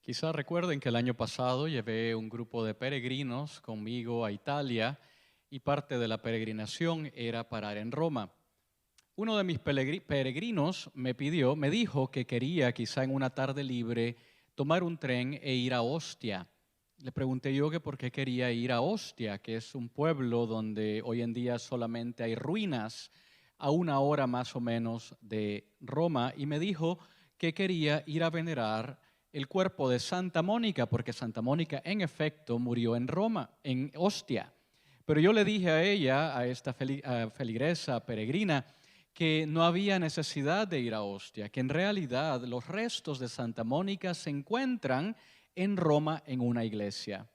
Quizás recuerden que el año pasado llevé un grupo de peregrinos conmigo a Italia y parte de la peregrinación era parar en Roma. Uno de mis peregrinos me dijo que quería quizá en una tarde libre tomar un tren e ir a Ostia. Le pregunté yo que por qué quería ir a Ostia, que es un pueblo donde hoy en día solamente hay ruinas a una hora más o menos de Roma, y me dijo que quería ir a venerar el cuerpo de Santa Mónica, porque Santa Mónica en efecto murió en Roma, en Ostia. Pero yo le dije a ella, a esta feligresa peregrina, que no había necesidad de ir a Ostia, que en realidad los restos de Santa Mónica se encuentran en Roma en una iglesia.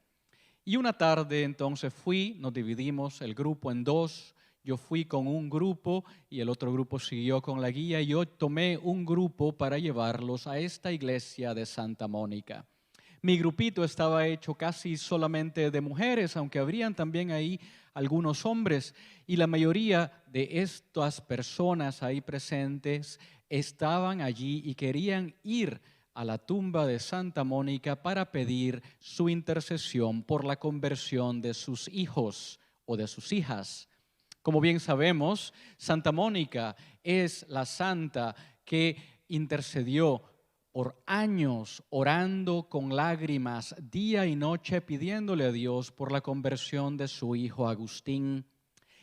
Y una tarde entonces nos dividimos el grupo en dos. Yo fui con un grupo y el otro grupo siguió con la guía, y yo tomé un grupo para llevarlos a esta iglesia de Santa Mónica. Mi grupito estaba hecho casi solamente de mujeres, aunque habrían también ahí algunos hombres, y la mayoría de estas personas ahí presentes estaban allí y querían ir a la tumba de Santa Mónica para pedir su intercesión por la conversión de sus hijos o de sus hijas. Como bien sabemos, Santa Mónica es la santa que intercedió por años orando con lágrimas día y noche pidiéndole a Dios por la conversión de su hijo Agustín.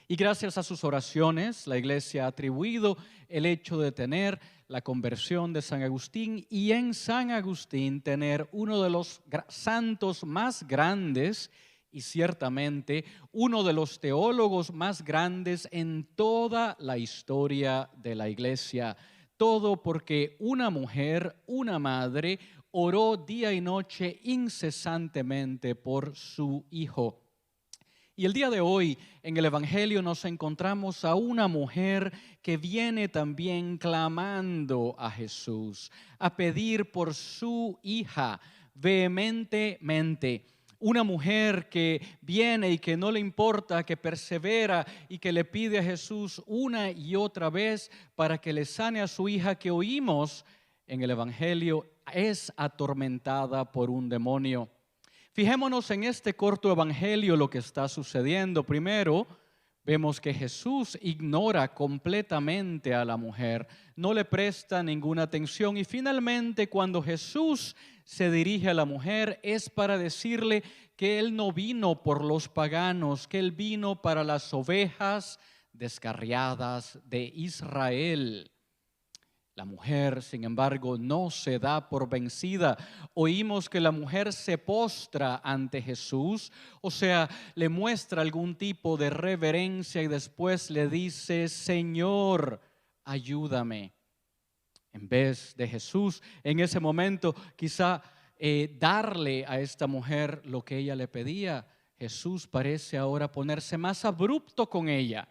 Y gracias a sus oraciones, la Iglesia ha atribuido el hecho de tener la conversión de San Agustín y en San Agustín tener uno de los santos más grandes y ciertamente uno de los teólogos más grandes en toda la historia de la Iglesia. Todo porque una mujer, una madre, oró día y noche incesantemente por su hijo. Y el día de hoy en el Evangelio nos encontramos a una mujer que viene también clamando a Jesús, a pedir por su hija vehementemente. Una mujer que viene y que no le importa, que persevera y que le pide a Jesús una y otra vez para que le sane a su hija, que oímos en el Evangelio es atormentada por un demonio. Fijémonos en este corto evangelio lo que está sucediendo. Primero, vemos que Jesús ignora completamente a la mujer, no le presta ninguna atención, y finalmente cuando Jesús se dirige a la mujer es para decirle que Él no vino por los paganos, que Él vino para las ovejas descarriadas de Israel. La mujer, sin embargo, no se da por vencida. Oímos que la mujer se postra ante Jesús, o sea, le muestra algún tipo de reverencia y después le dice: Señor, ayúdame. En vez de Jesús, en ese momento, quizá darle a esta mujer lo que ella le pedía, Jesús parece ahora ponerse más abrupto con ella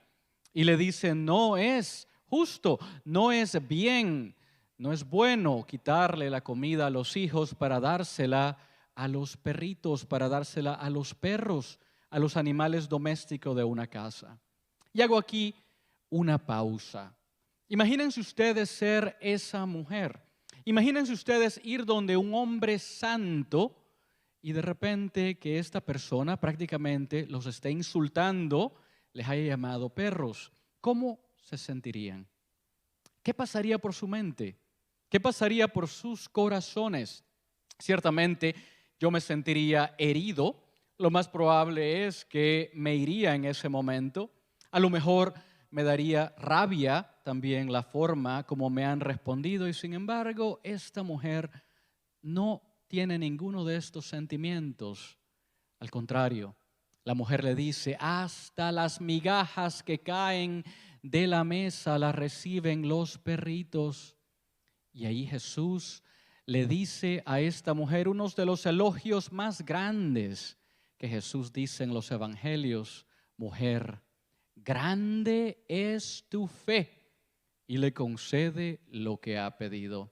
y le dice: no es justo, no es bien, no es bueno quitarle la comida a los hijos para dársela a los perritos, para dársela a los perros, a los animales domésticos de una casa. Y hago aquí una pausa. Imagínense ustedes ser esa mujer. Imagínense ustedes ir donde un hombre santo y de repente que esta persona prácticamente los esté insultando, les haya llamado perros. ¿Cómo se sentirían? ¿Qué pasaría por su mente? ¿Qué pasaría por sus corazones? Ciertamente yo me sentiría herido. Lo más probable es que me iría en ese momento. A lo mejor me daría rabia también la forma como me han respondido, y sin embargo esta mujer no tiene ninguno de estos sentimientos. Al contrario, la mujer le dice: hasta las migajas que caen de la mesa las reciben los perritos. Y ahí Jesús le dice a esta mujer uno de los elogios más grandes que Jesús dice en los evangelios: mujer, grande es tu fe, y le concede lo que ha pedido.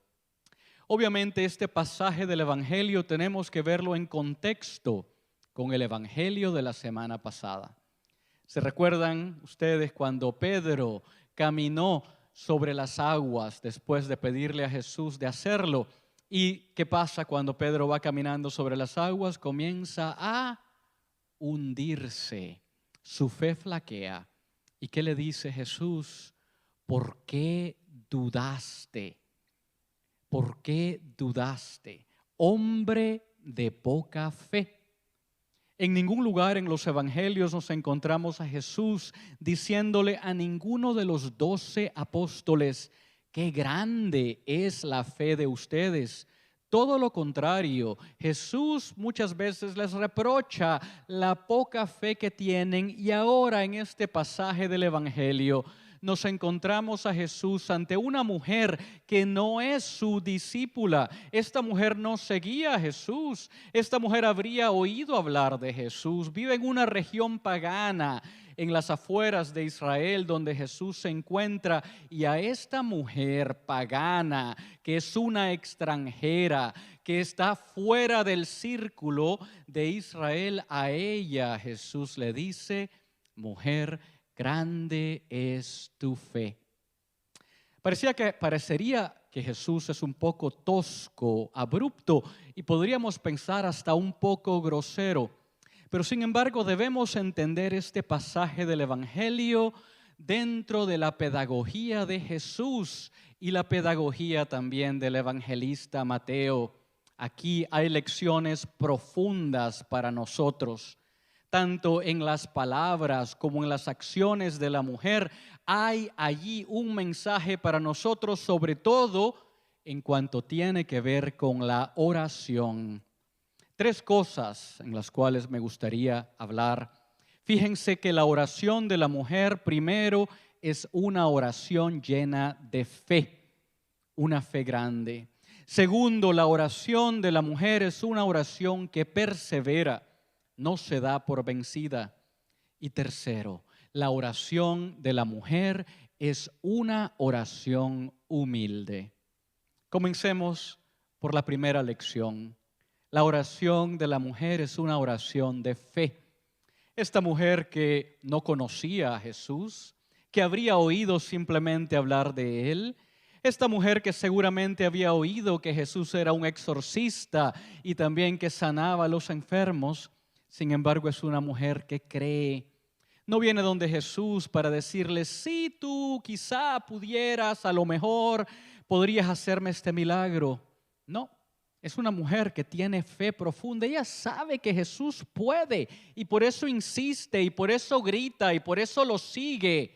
Obviamente este pasaje del evangelio tenemos que verlo en contexto con el evangelio de la semana pasada. ¿Se recuerdan ustedes cuando Pedro caminó sobre las aguas después de pedirle a Jesús de hacerlo? ¿Y qué pasa cuando Pedro va caminando sobre las aguas? Comienza a hundirse. Su fe flaquea. ¿Y qué le dice Jesús? ¿Por qué dudaste? ¿Por qué dudaste? Hombre de poca fe. En ningún lugar en los evangelios nos encontramos a Jesús diciéndole a ninguno de los 12 apóstoles: qué grande es la fe de ustedes. Todo lo contrario, Jesús muchas veces les reprocha la poca fe que tienen, y ahora en este pasaje del evangelio nos encontramos a Jesús ante una mujer que no es su discípula. Esta mujer no seguía a Jesús. Esta mujer habría oído hablar de Jesús. Vive en una región pagana, en las afueras de Israel, donde Jesús se encuentra. Y a esta mujer pagana, que es una extranjera, que está fuera del círculo de Israel, a ella Jesús le dice: mujer, grande es tu fe. Parecería que Jesús es un poco tosco, abrupto, y podríamos pensar hasta un poco grosero. Pero sin embargo debemos entender este pasaje del evangelio dentro de la pedagogía de Jesús y la pedagogía también del evangelista Mateo. Aquí hay lecciones profundas para nosotros. Tanto en las palabras como en las acciones de la mujer, hay allí un mensaje para nosotros, sobre todo en cuanto tiene que ver con la oración. 3 cosas en las cuales me gustaría hablar. Fíjense que la oración de la mujer, primero, es una oración llena de fe, una fe grande. Segundo, la oración de la mujer es una oración que persevera, no se da por vencida. Y tercero, la oración de la mujer es una oración humilde. Comencemos por la primera lección. La oración de la mujer es una oración de fe. Esta mujer que no conocía a Jesús, que habría oído simplemente hablar de él, esta mujer que seguramente había oído que Jesús era un exorcista y también que sanaba a los enfermos, sin embargo es una mujer que cree. No viene donde Jesús para decirle: si tú quizá pudieras, a lo mejor podrías hacerme este milagro. No, es una mujer que tiene fe profunda. Ella sabe que Jesús puede y por eso insiste y por eso grita y por eso lo sigue.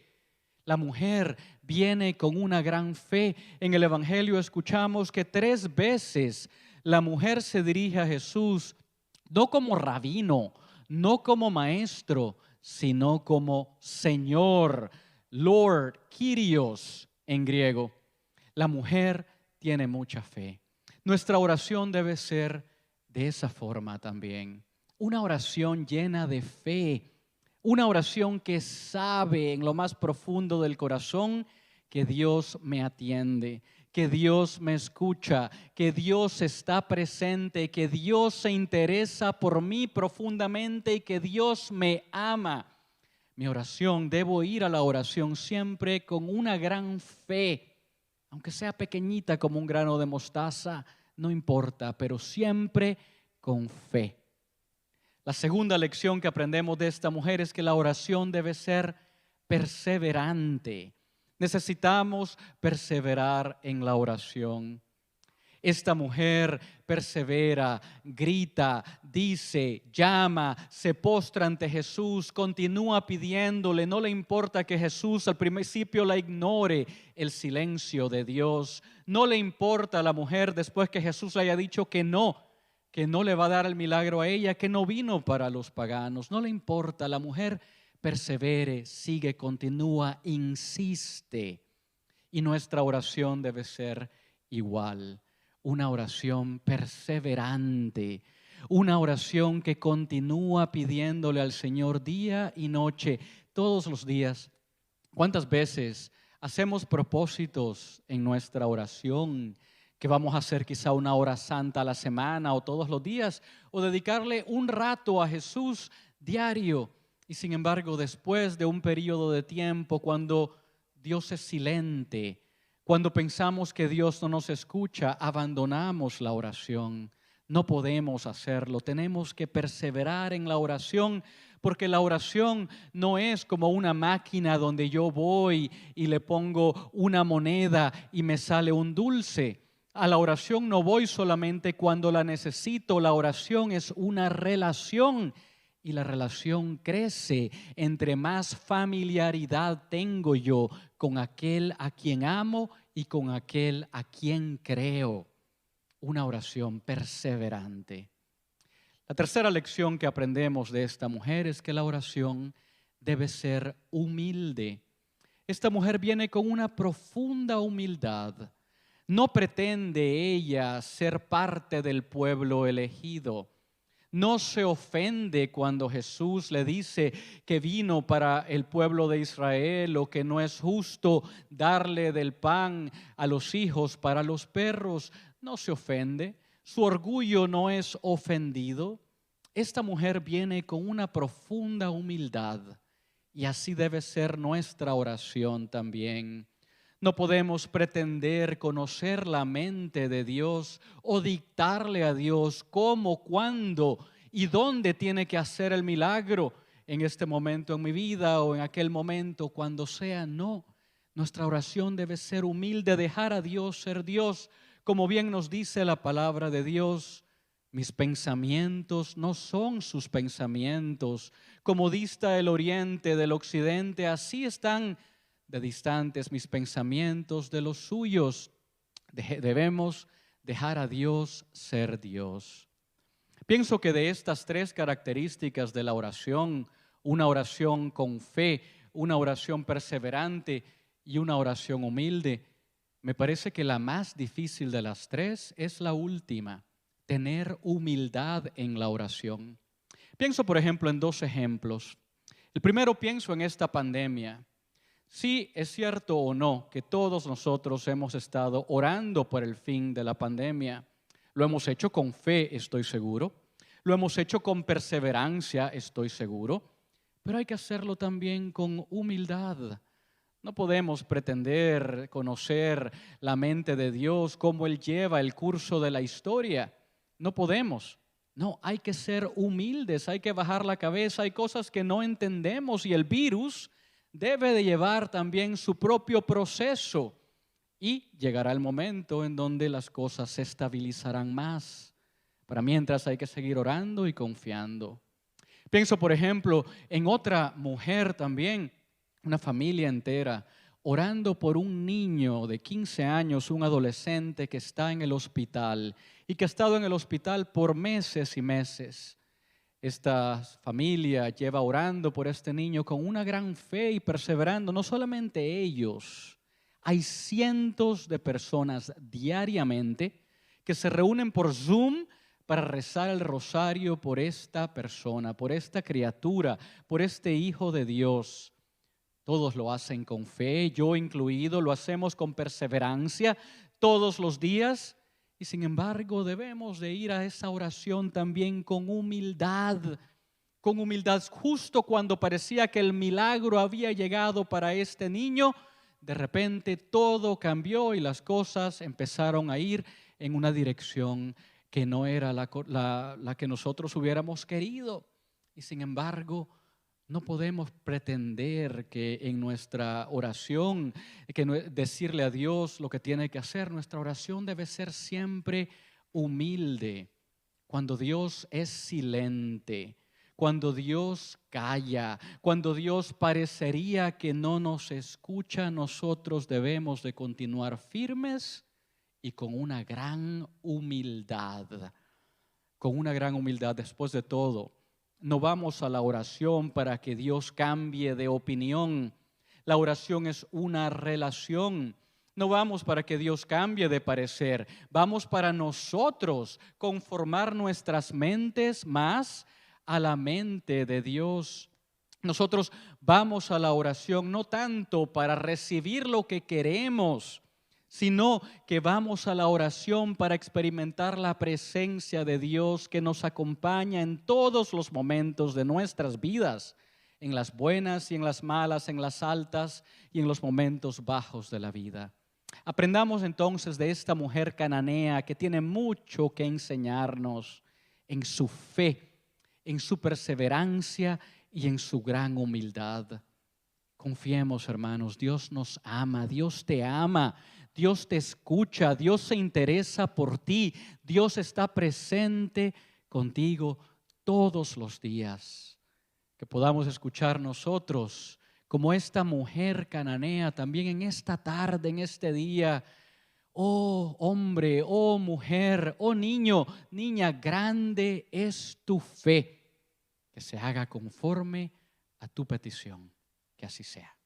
La mujer viene con una gran fe. En el evangelio escuchamos que 3 veces la mujer se dirige a Jesús, no como rabino, no como maestro, sino como Señor, Lord, Kyrios en griego. La mujer tiene mucha fe. Nuestra oración debe ser de esa forma también. Una oración llena de fe. Una oración que sabe en lo más profundo del corazón que Dios me atiende, que Dios me escucha, que Dios está presente, que Dios se interesa por mí profundamente y que Dios me ama. Mi oración, debo ir a la oración siempre con una gran fe, aunque sea pequeñita como un grano de mostaza, no importa, pero siempre con fe. La segunda lección que aprendemos de esta mujer es que la oración debe ser perseverante. Necesitamos perseverar en la oración. Esta mujer persevera, grita, dice, llama, se postra ante Jesús, continúa pidiéndole. No le importa que Jesús al principio la ignore, el silencio de Dios. No le importa a la mujer después que Jesús le haya dicho que no le va a dar el milagro a ella, que no vino para los paganos. No le importa, la mujer persevere, sigue, continúa, insiste. Y nuestra oración debe ser igual. Una oración perseverante, una oración que continúa pidiéndole al Señor día y noche, todos los días. ¿Cuántas veces hacemos propósitos en nuestra oración? Que vamos a hacer quizá una hora santa a la semana o todos los días, o dedicarle un rato a Jesús diario. Y sin embargo, después de un periodo de tiempo, cuando Dios es silente, Cuando pensamos que Dios no nos escucha, abandonamos la oración. No podemos hacerlo. Tenemos que perseverar en la oración, porque la oración no es como una máquina donde yo voy y le pongo una moneda y me sale un dulce. A la oración no voy solamente cuando la necesito. La oración es una relación y la relación crece entre más familiaridad tengo yo con aquel a quien amo y con aquel a quien creo. Una oración perseverante. La tercera lección que aprendemos de esta mujer es que la oración debe ser humilde. Esta mujer viene con una profunda humildad. No pretende ella ser parte del pueblo elegido. No se ofende cuando Jesús le dice que vino para el pueblo de Israel o que no es justo darle del pan a los hijos para los perros. No se ofende. Su orgullo no es ofendido. Esta mujer viene con una profunda humildad y así debe ser nuestra oración también. No podemos pretender conocer la mente de Dios o dictarle a Dios cómo, cuándo y dónde tiene que hacer el milagro en este momento en mi vida o en aquel momento, cuando sea. No, nuestra oración debe ser humilde, dejar a Dios ser Dios, como bien nos dice la palabra de Dios. Mis pensamientos no son sus pensamientos. Como dista el oriente del occidente, así están de distantes mis pensamientos de los suyos. Debemos dejar a Dios ser Dios. Pienso que de estas tres características de la oración, una oración con fe, una oración perseverante y una oración humilde, me parece que la más difícil de las tres es la última, tener humildad en la oración. Pienso, por ejemplo, en dos ejemplos. El primero, pienso en esta pandemia. Sí, es cierto o no que todos nosotros hemos estado orando por el fin de la pandemia. Lo hemos hecho con fe, estoy seguro. Lo hemos hecho con perseverancia, estoy seguro. Pero hay que hacerlo también con humildad. No podemos pretender conocer la mente de Dios, cómo Él lleva el curso de la historia. No podemos. No, hay que ser humildes, hay que bajar la cabeza. Hay cosas que no entendemos y el virus debe de llevar también su propio proceso y llegará el momento en donde las cosas se estabilizarán más. Para mientras hay que seguir orando y confiando. Pienso, por ejemplo, en otra mujer también, una familia entera, orando por un niño de 15 años, un adolescente que está en el hospital y que ha estado en el hospital por meses y meses. Esta familia lleva orando por este niño con una gran fe y perseverando. No solamente ellos, hay cientos de personas diariamente que se reúnen por Zoom para rezar el rosario por esta persona, por esta criatura, por este hijo de Dios. Todos lo hacen con fe, yo incluido, lo hacemos con perseverancia todos los días. Y sin embargo debemos de ir a esa oración también con humildad. Justo cuando parecía que el milagro había llegado para este niño, de repente todo cambió y las cosas empezaron a ir en una dirección que no era la que nosotros hubiéramos querido. Y sin embargo, no podemos pretender que en nuestra oración, decirle a Dios lo que tiene que hacer. Nuestra oración debe ser siempre humilde. Cuando Dios es silente, cuando Dios calla, cuando Dios parecería que no nos escucha, nosotros debemos de continuar firmes y con una gran humildad. Con una gran humildad. Después de todo, no vamos a la oración para que Dios cambie de opinión. La oración es una relación. No vamos para que Dios cambie de parecer. Vamos para nosotros conformar nuestras mentes más a la mente de Dios. Nosotros vamos a la oración no tanto para recibir lo que queremos, sino que vamos a la oración para experimentar la presencia de Dios que nos acompaña en todos los momentos de nuestras vidas, en las buenas y en las malas, en las altas y en los momentos bajos de la vida. Aprendamos entonces de esta mujer cananea que tiene mucho que enseñarnos en su fe, en su perseverancia y en su gran humildad. Confiemos, hermanos, Dios nos ama, Dios te ama, Dios te escucha, Dios se interesa por ti, Dios está presente contigo todos los días. Que podamos escuchar nosotros, como esta mujer cananea, también en esta tarde, en este día. Oh hombre, oh mujer, oh niño, niña, grande es tu fe. Que se haga conforme a tu petición. Que así sea.